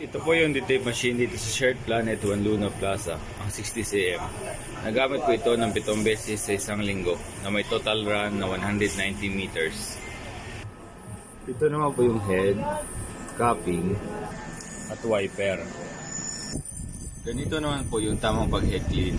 Ito po yung detape machine dito sa Shared Planet 1 Luna Plaza, ang 60cm. Nagamit ko ito ng 7 beses sa isang linggo na may total run na 190 meters. Ito naman po yung head, cupping, at wiper. Ganito naman po yung tamang pag-head clean.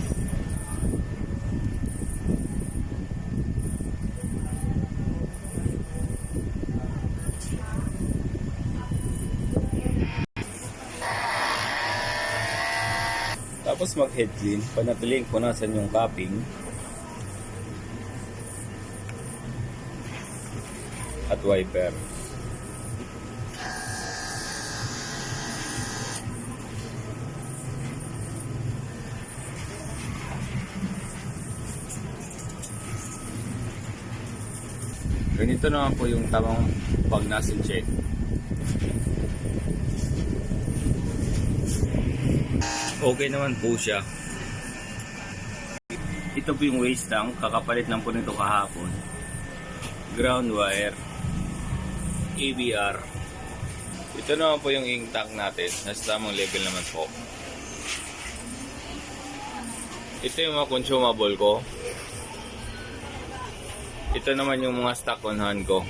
Tapos mag-head clean, panatiling punasan yung cupping at wiper. Ganito naman po yung tamang pag-nozzle check. Okay naman po siya. Ito po yung waste tank, kakapalit lang po nito kahapon. Ground wire, ABR. Ito naman po yung ink tank natin, nasa tamang level naman po. Ito yung mga consumable ko. Ito naman yung mga stock on hand ko.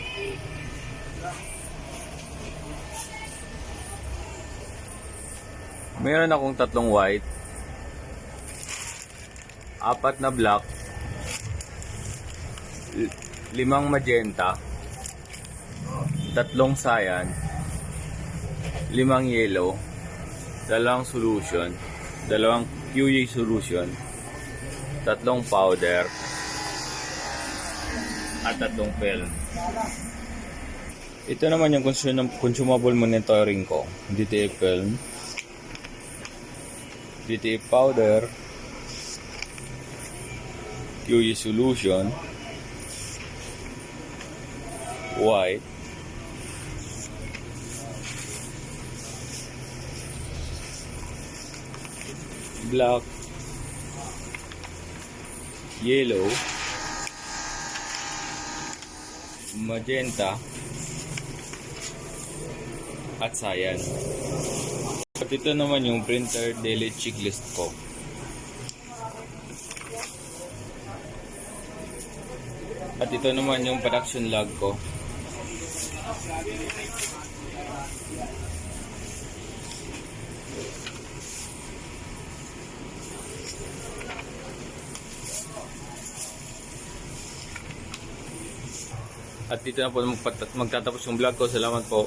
Meron akong 3 white, 4 na black, 5 magenta, 3 cyan, 5 yellow, 2 solution, 2 QA solution, 3 powder, at 3 film. Ito naman yung consumable monitoring ko. DTA film, DTA powder, QE solution, white, black, yellow, magenta, at cyan. At ito naman yung printer daily checklist ko. At ito naman yung production log ko. At dito na po magtatapos yung vlog ko. Salamat po.